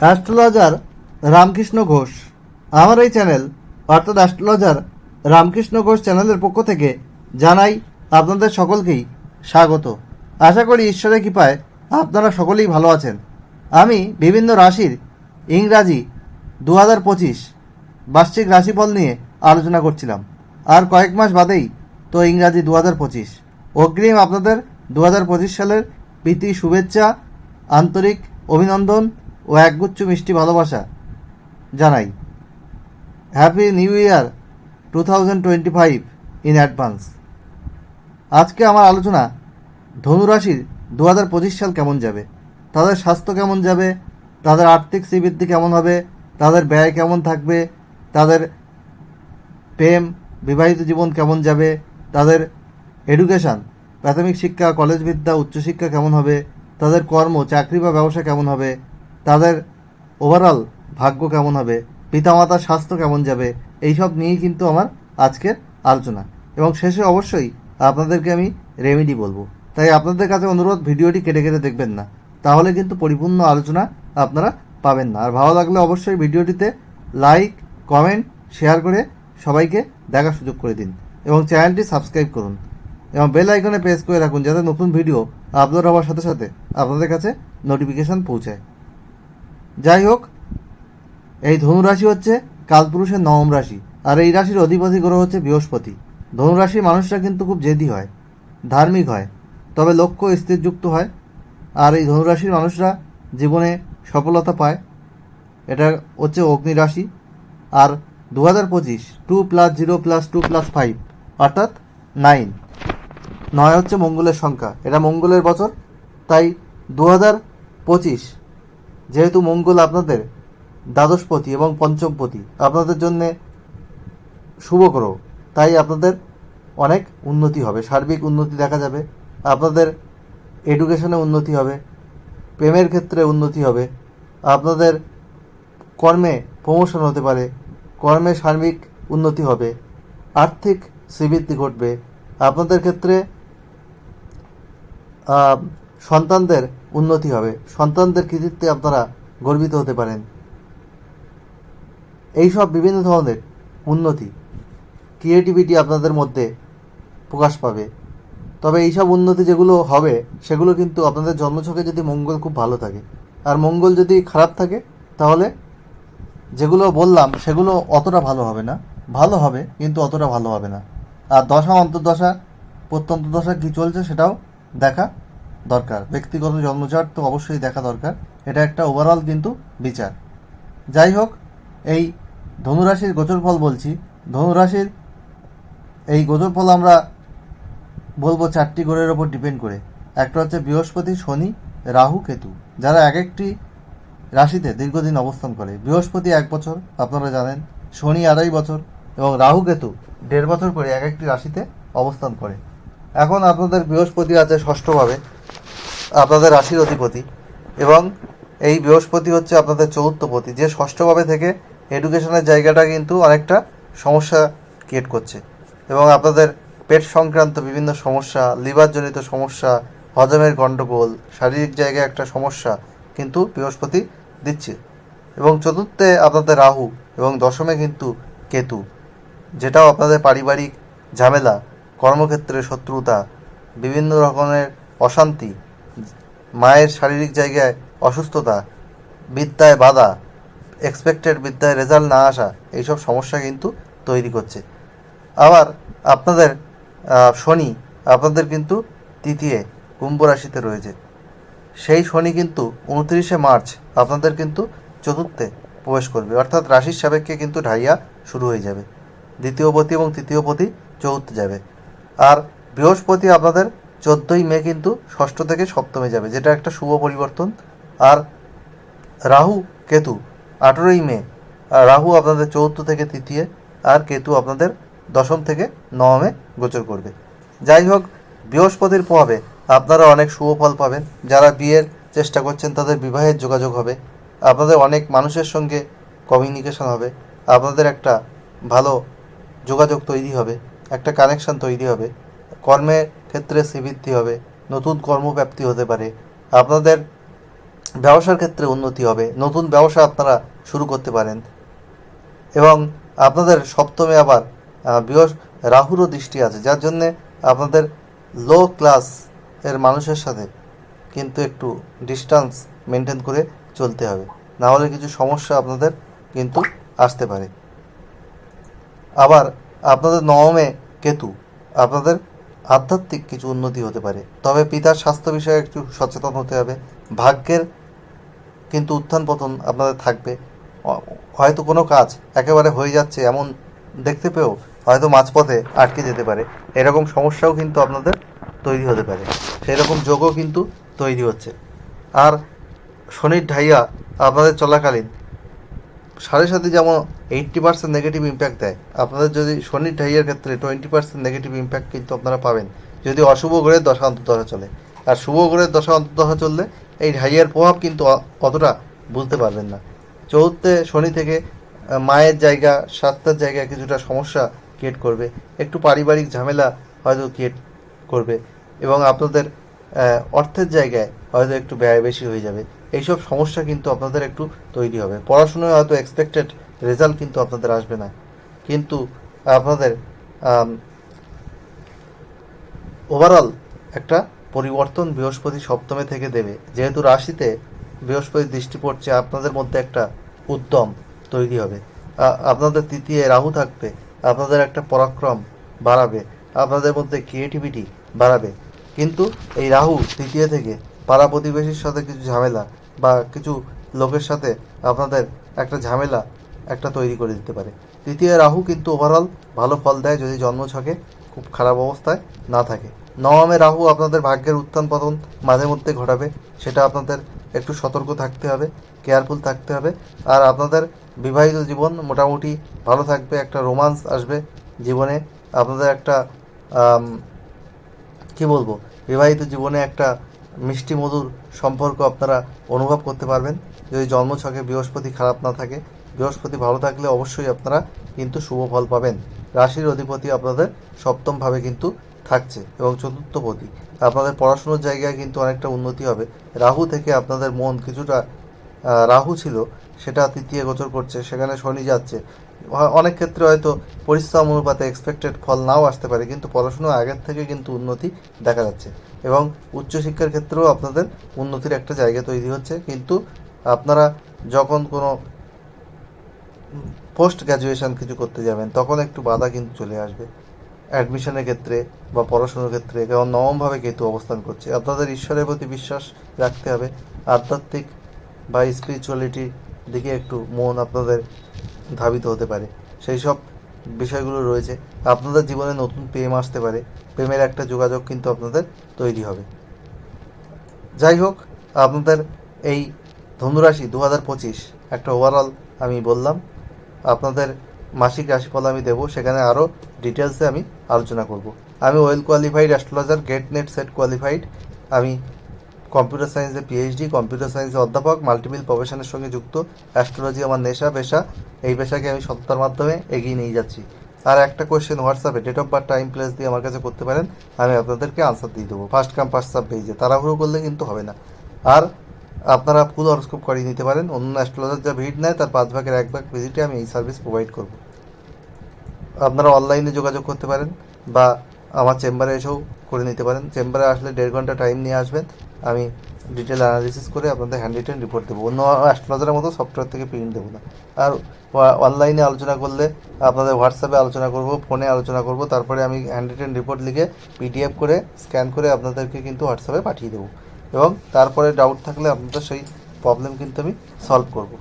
Astrologer Ramakrishna Ghosh. আমার এই channel অর্থাৎ অ্যাস্ট্রোলজার রামকৃষ্ণ ঘোষ চ্যানেলের পক্ষ থেকে জানাই আপনাদের সকলকেই স্বাগত। আশা করি ঈশ্বরের কৃপায় আপনারা সকলেই ভালো আছেন। আমি বিভিন্ন রাশির ইংরাজি 2025 বার্ষিক রাশিফল নিয়ে আলোচনা করছিলাম। আর কয়েক মাস বাদেই তো ইংরাজি 2025। অগ্রিম আপনাদের 2025 সালের প্রীতি শুভেচ্ছা, আন্তরিক অভিনন্দন ও একগুচ্ছ মিষ্টি ভালোবাসা জানাই। Happy new year 2025 in advance. আজকে আমার আলোচনা ধনুরাশির 2025 সাল কেমন যাবে, তাদের স্বাস্থ্য কেমন যাবে, তাদের আর্থিক শ্রীবৃদ্ধি কেমন হবে, তাদের ব্যয় কেমন থাকবে, তাদের প্রেম বিবাহিত জীবন কেমন যাবে, তাদের এডুকেশান প্রাথমিক শিক্ষা, কলেজ বিদ্যা, উচ্চশিক্ষা কেমন হবে, তাদের কর্ম চাকরি বা ব্যবসা কেমন হবে, তাদের ওভারঅল ভাগ্য কেমন হবে, পিতামাতার স্বাস্থ্য কেমন যাবে, এইসব নিয়েই কিন্তু আমার আজকের আলোচনা। এবং শেষে অবশ্যই আপনাদেরকে আমি রেমেডি বলবো। তাই আপনাদের কাছে অনুরোধ, ভিডিওটি কেটে কেটে দেখবেন না, তাহলে কিন্তু পরিপূর্ণ আলোচনা আপনারা পাবেন না। আর ভালো লাগলে অবশ্যই ভিডিওটিতে লাইক, কমেন্ট, শেয়ার করে সবাইকে দেখার সুযোগ করে দিন এবং চ্যানেলটি সাবস্ক্রাইব করুন এবং বেল আইকনে প্রেস করে রাখুন, যাতে নতুন ভিডিও আপলোড হওয়ার সাথে সাথে আপনাদের কাছে নোটিফিকেশান পৌঁছায়। যাই হোক, এই ধনুরাশি হচ্ছে কালপুরুষের নবম রাশি, আর এই রাশির অধিপতি গ্রহ হচ্ছে বৃহস্পতি। ধনুরাশির মানুষরা কিন্তু খুব জেদি হয়, ধার্মিক হয়, তবে লক্ষ্য স্থিরযুক্ত হয়। আর এই ধনুরাশির মানুষরা জীবনে সফলতা পায়। এটা হচ্ছে অগ্নি রাশি। আর 2025 2 + 0 + 2 + 5 অর্থাৎ 9 হচ্ছে মঙ্গলের সংখ্যা। এটা মঙ্গলের বছর। তাই 2025 যেহেতু মঙ্গল আপনাদের দ্বাদশপতি এবং পঞ্চমপতি, আপনাদের জন্যে শুভ গ্রহ, তাই আপনাদের অনেক উন্নতি হবে, সার্বিক উন্নতি দেখা যাবে। আপনাদের এডুকেশনে উন্নতি হবে, প্রেমের ক্ষেত্রে উন্নতি হবে, আপনাদের কর্মে প্রমোশন হতে পারে, কর্মে সার্বিক উন্নতি হবে, আর্থিক শ্রীবৃদ্ধি ঘটবে। আপনাদের ক্ষেত্রে সন্তানদের উন্নতি হবে, সন্তানদের কৃতিত্বে আপনারা গর্বিত হতে পারেন। এইসব বিভিন্ন ধরনের উন্নতি, ক্রিয়েটিভিটি আপনাদের মধ্যে প্রকাশ পাবে। তবে এইসব উন্নতি যেগুলো হবে সেগুলো কিন্তু আপনাদের জন্মছকে যদি মঙ্গল খুব ভালো থাকে, আর মঙ্গল যদি খারাপ থাকে তাহলে যেগুলো বললাম সেগুলো অতটা ভালো হবে না। ভালো হবে কিন্তু অতটা ভালো হবে না। আর দশা, অন্তর্দশা, প্রত্যন্তদশা কী চলছে সেটাও দেখা দরকার। ব্যক্তিগত জন্মচার্ট তো অবশ্যই দেখা দরকার। এটা একটা ওভারঅল কিন্তু বিচার। যাই হোক, এই ধনুরাশির গোচরফল বলছি। ধনুরাশির এই গোচরফল আমরা বলবো 4টি গ্রহের ওপর ডিপেন্ড করে। একটা হচ্ছে বৃহস্পতি, শনি, রাহু, কেতু, যারা এক একটি রাশিতে দীর্ঘদিন অবস্থান করে। বৃহস্পতি 1 বছর আপনারা জানেন, শনি 2.5 বছর এবং রাহু কেতু 1.5 বছর করে এক একটি রাশিতে অবস্থান করে। এখন আপনাদের বৃহস্পতি আছে ষষ্ঠভাবে, আপনাদের রাশির অধিপতি, এবং এই বৃহস্পতি হচ্ছে আপনাদের চতুর্থপতি, যে ষষ্ঠভাবে থেকে এডুকেশনের জায়গাটা কিন্তু অনেকটা সমস্যা ক্রিয়েট করছে। এবং আপনাদের পেট সংক্রান্ত বিভিন্ন সমস্যা, লিভারজনিত সমস্যা, হজমের গণ্ডগোল, শারীরিক জায়গায় একটা সমস্যা কিন্তু বৃহস্পতি দিচ্ছে। এবং চতুর্থে আপনাদের রাহু এবং দশমে কিন্তু কেতু, যেটাও আপনাদের পারিবারিক ঝামেলা, কর্মক্ষেত্রে শত্রুতা, বিভিন্ন রকমের অশান্তি, মায়ের শারীরিক জায়গায় অসুস্থতা, বিদ্যায় বাধা, এক্সপেক্টেড বিদ্যায় রেজাল্ট না আসা, এইসব সমস্যা কিন্তু তৈরি করছে। আবার আপনাদের শনি আপনাদের কিন্তু তৃতীয় কুম্ভ রাশিতে রয়েছে। সেই শনি কিন্তু 29শে মার্চ আপনাদের কিন্তু চতুর্থে প্রবেশ করবে, অর্থাৎ রাশির সাপেক্ষে কিন্তু ঢাইয়া শুরু হয়ে যাবে। দ্বিতীয়পতি এবং তৃতীয়পতি চতুর্থে যাবে। আর বৃহস্পতি আপনাদের 14ই মে কিন্তু ষষ্ঠ থেকে সপ্তমে যাবে, যেটা একটা শুভ পরিবর্তন। আর রাহু কেতু 18ই মে, রাহু আপনাদের চতুর্থ থেকে তৃতীয়, আর কেতু আপনাদের দশম থেকে নবমে গোচর করবে। যাই হোক, বৃহস্পতির প্রভাবে আপনারা অনেক শুভ ফল পাবেন। যারা বিয়ের চেষ্টা করছেন তাদের বিবাহের যোগাযোগ হবে, আপনাদের অনেক মানুষের সঙ্গে কমিউনিকেশন হবে, আপনাদের একটা ভালো যোগাযোগ তৈরি হবে, একটা কানেকশান তৈরি হবে, কর্মের ক্ষেত্রে শ্রীবৃদ্ধি হবে, নতুন কর্মপ্রাপ্তি হতে পারে, আপনাদের ব্যবসার ক্ষেত্রে উন্নতি হবে, নতুন ব্যবসা আপনারা শুরু করতে পারেন। এবং আপনাদের সপ্তমে আবার রাহুরও দৃষ্টি আছে, যার জন্যে আপনাদের লো ক্লাস এর মানুষের সাথে কিন্তু একটু ডিস্টেন্স মেনটেন করে চলতে হবে, না হলে কিছু সমস্যা আপনাদের কিন্তু আসতে পারে। আবার আপনাদের নবমে কেতু, আপনাদের আধ্যাত্মিক কিছু উন্নতি হতে পারে, তবে পিতার স্বাস্থ্য বিষয়ে একটু সচেতন হতে হবে। ভাগ্যের কিন্তু উত্থান পতন আপনাদের থাকবে। হয়তো কোনো কাজ একেবারে হয়ে যাচ্ছে এমন দেখতে পেয়েও হয়তো মাঝপথে আটকে যেতে পারে, এরকম সমস্যাও কিন্তু আপনাদের তৈরি হতে পারে, সেই রকম যোগও কিন্তু তৈরি হচ্ছে। আর শনির ঢাইয়া আপনাদের চলাকালীন 7.5 যেমন 80% নেগেটিভ ইম্প্যাক্ট দেয়, আপনাদের যদি শনির ঢাইয়ার ক্ষেত্রে 20% নেগেটিভ ইম্প্যাক্ট কিন্তু আপনারা পাবেন যদি অশুভ গ্রহের দশা অন্তর্দশা চলে। আর শুভ গ্রহের দশা অন্তর্দশা চললে এই ঢাইয়ার প্রভাব কিন্তু অতটা বুঝতে পারবেন না। চতুর্থে শনি থেকে মায়ের জায়গা, স্বাস্থ্যের জায়গায় কিছুটা সমস্যা ক্রিয়েট করবে, একটু পারিবারিক ঝামেলা হয়তো ক্রিয়েট করবে, এবং আপনাদের অর্থের জায়গায় হয়তো একটু ব্যয় বেশি হয়ে যাবে। এইসব সমস্যা কিন্তু আপনাদের একটু তৈরি হবে। পড়াশোনায় হয়তো এক্সপেক্টেড রেজাল্ট কিন্তু আপনাদের আসবে না, কিন্তু আপনাদের ওভারঅল একটা পরিবর্তন বৃহস্পতি সপ্তমে থেকে দেবে। যেহেতু রাশিতে বৃহস্পতি দৃষ্টি পড়ছে, আপনাদের মধ্যে একটা উদ্যম তৈরি হবে। আপনাদের তৃতীয় রাহু থাকবে, আপনাদের একটা পরাক্রম বাড়াবে, আপনাদের মধ্যে ক্রিয়েটিভিটি বাড়াবে। কিন্তু এই রাহু তৃতীয় থেকে পাড়া প্রতিবেশীর সাথে কিছু ঝামেলা বা কিছু লোকের সাথে আপনাদের একটা ঝামেলা একটা তৈরি করে দিতে পারে। তৃতীয় রাহু কিন্তু ওভারঅল ভালো ফল দেয় যদি জন্মছকে খুব খারাপ অবস্থায় না থাকে। নবমে রাহু আপনাদের ভাগ্যের উত্থান পতন মাঝে মধ্যে ঘটাবে, সেটা আপনাদের একটু সতর্ক থাকতে হবে, কেয়ারফুল থাকতে হবে। আর আপনাদের বিবাহিত জীবন মোটামুটি ভালো থাকবে, একটা রোমান্স আসবে জীবনে, আপনাদের একটা কি বলবো, বিবাহিত জীবনে একটা মিষ্টি মধুর সম্পর্ক আপনারা অনুভব করতে পারবেন যদি জন্মছকে বৃহস্পতি খারাপ না থাকে। বৃহস্পতি ভালো থাকলে অবশ্যই আপনারা কিন্তু শুভ ফল পাবেন। রাশির অধিপতি আপনাদের সপ্তমভাবে কিন্তু থাকছে এবং চতুর্থপতি, আপনাদের পড়াশুনোর জায়গায় কিন্তু অনেকটা উন্নতি হবে। রাহু থেকে আপনাদের মন কিছুটা, রাহু ছিল সেটা তৃতীয় গোচর করছে, সেখানে শনি যাচ্ছে, অনেক ক্ষেত্রে হয়তো পরিশ্রম অনুপাতে এক্সপেক্টেড ফল নাও আসতে পারে, কিন্তু পড়াশুনো আগের থেকে কিন্তু উন্নতি দেখা যাচ্ছে এবং উচ্চশিক্ষার ক্ষেত্রেও আপনাদের উন্নতির একটা জায়গা তৈরি হচ্ছে। কিন্তু আপনারা যখন কোনো পোস্ট গ্র্যাজুয়েশন কিছু করতে যাবেন তখন একটু বাধা কিন্তু চলে আসবে অ্যাডমিশনের ক্ষেত্রে বা পড়াশোনার ক্ষেত্রে, কারণ নবমভাবে কেতু অবস্থান করছে। আপনাদের ঈশ্বরের প্রতি বিশ্বাস রাখতে হবে, আধ্যাত্মিক বা স্পিরিচুয়ালিটির দিকে একটু মন আপনাদের ধাবিত হতে পারে, সেই সব বিষয়গুলো রয়েছে। আপনাদের জীবনে নতুন প্রেম আসতে পারে, প্রেমের একটা যোগাযোগ কিন্তু আপনাদের তৈরি হবে। যাই হোক, আপনাদের এই ধনুরাশি 2025 একটা ওভারঅল আমি বললাম। আপনাদের মাসিক রাশিফল আমি দেবো, সেখানে আরও ডিটেলসে আমি আলোচনা করব। আমি well qualified astrologer, GATE NET SET qualified. আমি কম্পিউটার সায়েন্সে পিএইচডি, কম্পিউটার সায়েন্সে অধ্যাপক, মাল্টিপল প্রফেশনের সঙ্গে যুক্ত। অ্যাস্ট্রোলজি আমার নেশা, পেশা। এই পেশাকে আমি সততার মাধ্যমে এগিয়ে নিয়ে যাচ্ছি। আর একটা কোয়েশ্চেন হোয়াটসঅ্যাপে date of birth, time, place দিয়ে আমার কাছে করতে পারেন, আমি আপনাদেরকে আনসার দিয়ে দেবো। ফার্স্ট কাম ফার্স্ট সার্ভ পেজে তাড়াহুড়ো করলে কিন্তু হবে না। আর আপনারা ফুল হরস্কোপ করিয়ে নিতে পারেন, অন্য অ্যাস্ট্রোলজার যা ভিড় নেয় তার 5 ভাগের 1 ভাগ ভিজিটে আমি এই সার্ভিস প্রোভাইড করব। আপনারা অনলাইনে যোগাযোগ করতে পারেন বা আমার চেম্বারে এসেও করে নিতে পারেন। চেম্বারে আসলে 1.5 ঘন্টা টাইম নিয়ে আসবেন, আমি ডিটেল অ্যানালিসিস করে আপনাদের হ্যান্ড রিটেন রিপোর্ট দেবো। অন্য অ্যাস্ট্রোলজারের মতো সফটওয়্যার থেকে প্রিন্ট দেবো না। আর অনলাইনে আলোচনা করলে আপনাদের হোয়াটসঅ্যাপে আলোচনা করব, ফোনে আলোচনা করব, তারপরে আমি হ্যান্ড রিটেন রিপোর্ট লিখে পিডিএফ করে স্ক্যান করে আপনাদেরকে কিন্তু হোয়াটসঅ্যাপে পাঠিয়ে দেবো, এবং তারপরে ডাউট থাকলে আপনাদের সেই প্রবলেম কিন্তু আমি সলভ করব।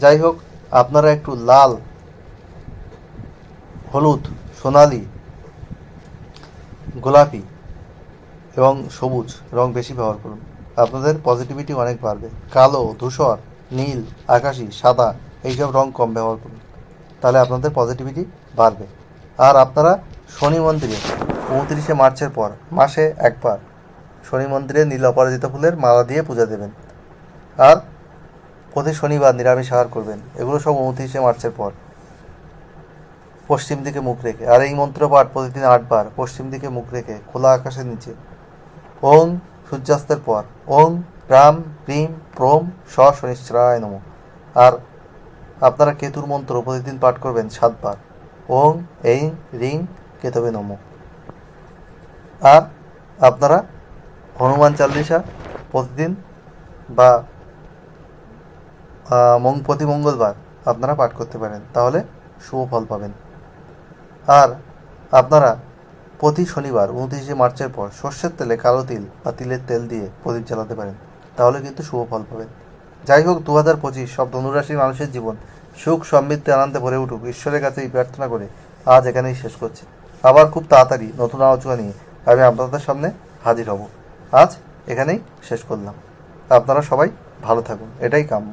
যাই হোক, আপনারা একটু লাল, হলুদ, সোনালি, গোলাপি এবং সবুজ রং বেশি ব্যবহার করুন, আপনাদের পজিটিভিটি অনেক বাড়বে। কালো, ধূসর, নীল, আকাশি, সাদা এইসব রং কম ব্যবহার করুন, তাহলে আপনাদের পজিটিভিটি বাড়বে। আর আপনারা শনি মন্দিরে 29শে মার্চের পর মাসে একবার শনি মন্দিরে নীল অপরাজিতা ফুলের মালা দিয়ে পূজা দেবেন। আর প্রতি শনিবার নিরামিষ আহার করবেন। এগুলো সব 29শে মার্চের পর, পশ্চিম দিকে মুখ রেখে। আর এই মন্ত্র পাঠ প্রতিদিন 8 বার পশ্চিম দিকে মুখ রেখে খোলা আকাশের নিচে। ওং সূর্যাস্তের পর, ওং প্রাম প্রিম প্রোম শনিশ্চরায় নমঃ। আর আপনারা কেতুর মন্ত্র প্রতিদিন পাঠ করবেন 7 বার। ওং এইং রিং কেতবে নমঃ। আর আপনারা হনুমান চালিসা প্রতিদিন বা প্রতি মঙ্গলবার আপনারা পাঠ করতে পারেন, তাহলে শুভ ফল পাবেন। আর আপনারা প্রতি শনিবার 29শে মার্চের পর সর্ষের তেলে কালো তিল বা তিলের তেল দিয়ে প্রদীপ জ্বালাতে পারেন, তাহলে কিন্তু শুভ ফল পাবেন। যাই হোক, 2025 সব ধনুরাশির মানুষের জীবন সুখ সমৃদ্ধি আনন্দে ভরে উঠুক, ঈশ্বরের কাছে এই প্রার্থনা করে আজ এখানেই শেষ করছি। আবার খুব তাড়াতাড়ি নতুন আলোচনা নিয়ে আমি আপনাদের সামনে হাজির হব। আজ এখানেই শেষ করলাম। আপনারা সবাই ভালো থাকুন, এটাই কাম্য।